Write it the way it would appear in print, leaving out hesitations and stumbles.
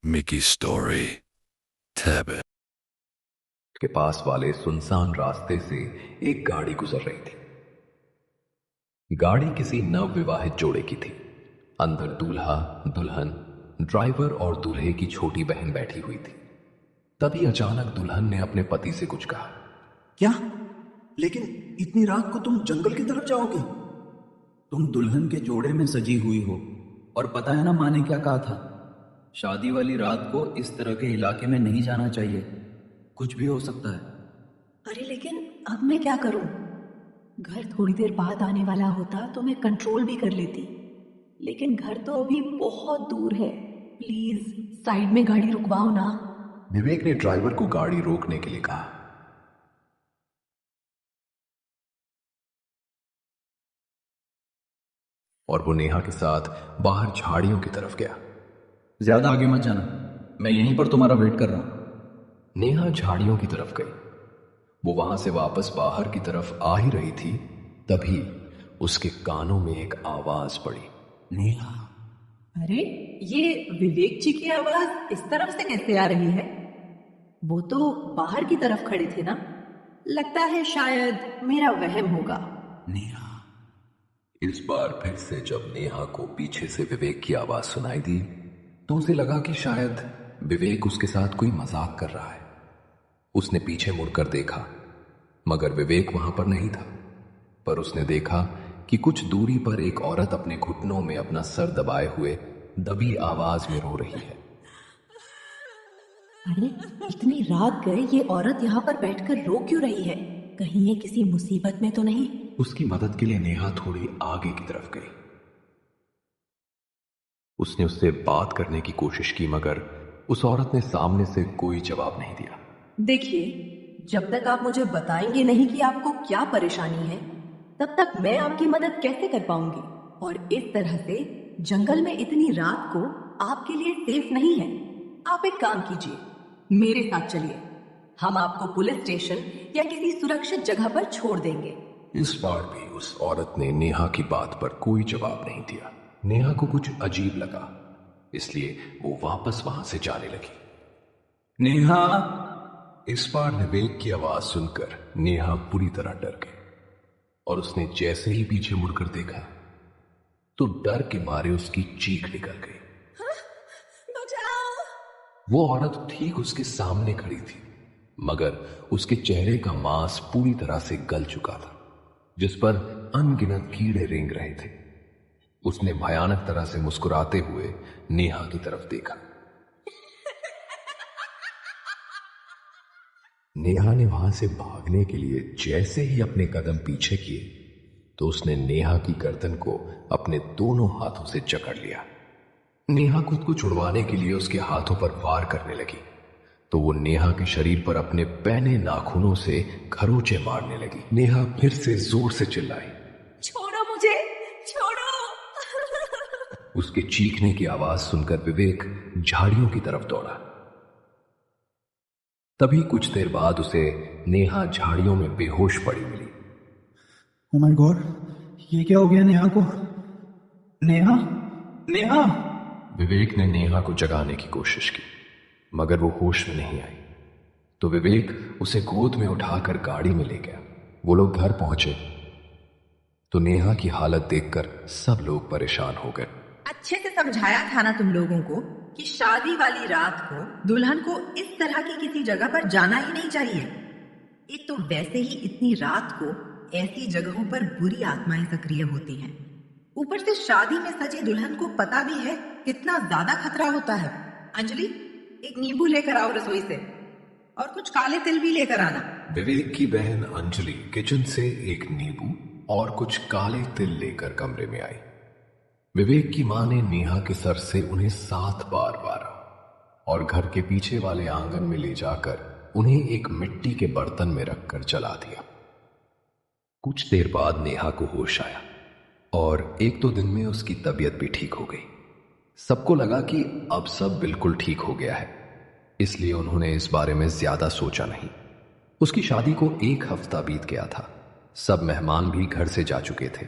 Mickey Story Tabit के पास वाले सुनसान रास्ते से एक गाड़ी गुजर रही थी। गाड़ी किसी नवविवाहित जोड़े की थी। अंदर दूल्हा, दुल्हन, ड्राइवर और दूल्हे की छोटी बहन बैठी हुई थी। तभी अचानक दुल्हन ने अपने पति से कुछ कहा। क्या? लेकिन इतनी रात को तुम जंगल की तरफ जाओगे? तुम दुल्हन के जोड़े में सजी हुई हो और पता है ना माँ ने क्या कहा था? शादी वाली रात को इस तरह के इलाके में नहीं जाना चाहिए, कुछ भी हो सकता है। अरे लेकिन अब मैं क्या करूं? घर थोड़ी देर बाद आने वाला होता तो मैं कंट्रोल भी कर लेती, लेकिन घर तो अभी बहुत दूर है। प्लीज साइड में गाड़ी रुकवाओ ना। विवेक ने ड्राइवर को गाड़ी रोकने के लिए कहा। और वो नेहा के साथ बाहर झाड़ियों की तरफ गया। ज्यादा आगे मत जाना, मैं यहीं पर तुम्हारा वेट कर रहा हूं। नेहा झाड़ियों की तरफ गई। वो वहां से वापस बाहर की तरफ आ ही रही थी, तभी उसके कानों में एक आवाज पड़ी। नेहा। अरे ये विवेक जी की आवाज इस तरफ से कैसे आ रही है? वो तो बाहर की तरफ खड़े थे ना। लगता है शायद मेरा वहम होगा। नेहा। इस बार फिर से जब नेहा को पीछे से विवेक की आवाज सुनाई दी तो उसे लगा कि शायद विवेक उसके साथ कोई मजाक कर रहा है। उसने पीछे मुड़कर देखा, मगर विवेक वहां पर नहीं था। पर उसने देखा कि कुछ दूरी पर एक औरत अपने घुटनों में अपना सर दबाए हुए दबी आवाज में रो रही है। अरे इतनी रात गए ये औरत यहाँ पर बैठकर रो क्यों रही है? कहीं ये किसी मुसीबत में तो नहीं? उसकी मदद के लिए नेहा थोड़ी आगे की तरफ गई। उसने उससे बात करने की कोशिश की, मगर उस औरत ने सामने से कोई जवाब नहीं दिया। देखिए, जब तक आप मुझे बताएंगे नहीं कि आपको क्या परेशानी है, तब तक मैं आपकी मदद कैसे कर पाऊंगी? और इस तरह से जंगल में इतनी रात को आपके लिए सेफ नहीं है। आप एक काम कीजिए, मेरे साथ चलिए। हम आपको पुलिस स्टेशन या किसी सुरक्षित जगह पर छोड़ देंगे। इस बार भी उस औरत ने नेहा की बात पर कोई जवाब नहीं दिया। नेहा को कुछ अजीब लगा, इसलिए वो वापस वहां से जाने लगी। नेहा। इस बार विवेक की आवाज सुनकर नेहा पूरी तरह डर गई और उसने जैसे ही पीछे मुड़कर देखा तो डर के मारे उसकी चीख निकल गई। बचाओ! वो औरत ठीक उसके सामने खड़ी थी, मगर उसके चेहरे का मांस पूरी तरह से गल चुका था, जिस पर अनगिनत कीड़े रेंग रहे थे। उसने भयानक तरह से मुस्कुराते हुए नेहा की तरफ देखा। नेहा ने वहां से भागने के लिए जैसे ही अपने कदम पीछे किए तो उसने नेहा की गर्दन को अपने दोनों हाथों से जकड़ लिया। नेहा खुद को छुड़वाने के लिए उसके हाथों पर वार करने लगी तो वो नेहा के शरीर पर अपने पैने नाखूनों से खरोंचे मारने लगी। नेहा फिर से जोर से चिल्लाई, छोड़ो मुझे, छोड़ो! उसके चीखने की आवाज सुनकर विवेक झाड़ियों की तरफ दौड़ा। तभी कुछ देर बाद उसे नेहा झाड़ियों में बेहोश पड़ी मिली। ओ माय गॉड, ये क्या हो गया नेहा को? नेहा, नेहा! विवेक ने नेहा को जगाने की कोशिश की, मगर वो होश में नहीं आई। तो विवेक उसे गोद में उठाकर गाड़ी में ले गया। वो लोग घर पहुंचे तो नेहा की हालत देखकर सब लोग परेशान हो गए। अच्छे से समझाया था ना तुम लोगों को कि शादी वाली रात को दुल्हन को इस तरह की किसी जगह पर जाना ही नहीं चाहिए। एक तो वैसे ही इतनी रात को ऐसी जगहों पर बुरी आत्माएं सक्रिय होती हैं। ऊपर से शादी में सजी दुल्हन को पता भी है कितना ज्यादा खतरा होता है। अंजलि, एक नींबू लेकर आओ रसोई से, और कुछ काले तिल भी लेकर आना। विवेक की बहन अंजलि किचन से एक नींबू और कुछ काले तिल लेकर कमरे में आई। विवेक की मां ने नेहा के सर से उन्हें 7 बार मारा और घर के पीछे वाले आंगन में ले जाकर उन्हें एक मिट्टी के बर्तन में रखकर जला दिया। कुछ देर बाद नेहा को होश आया और 1-2 दिन में उसकी तबीयत भी ठीक हो गई। सबको लगा कि अब सब बिल्कुल ठीक हो गया है, इसलिए उन्होंने इस बारे में ज्यादा सोचा नहीं। उसकी शादी को 1 हफ्ता बीत गया था। सब मेहमान भी घर से जा चुके थे।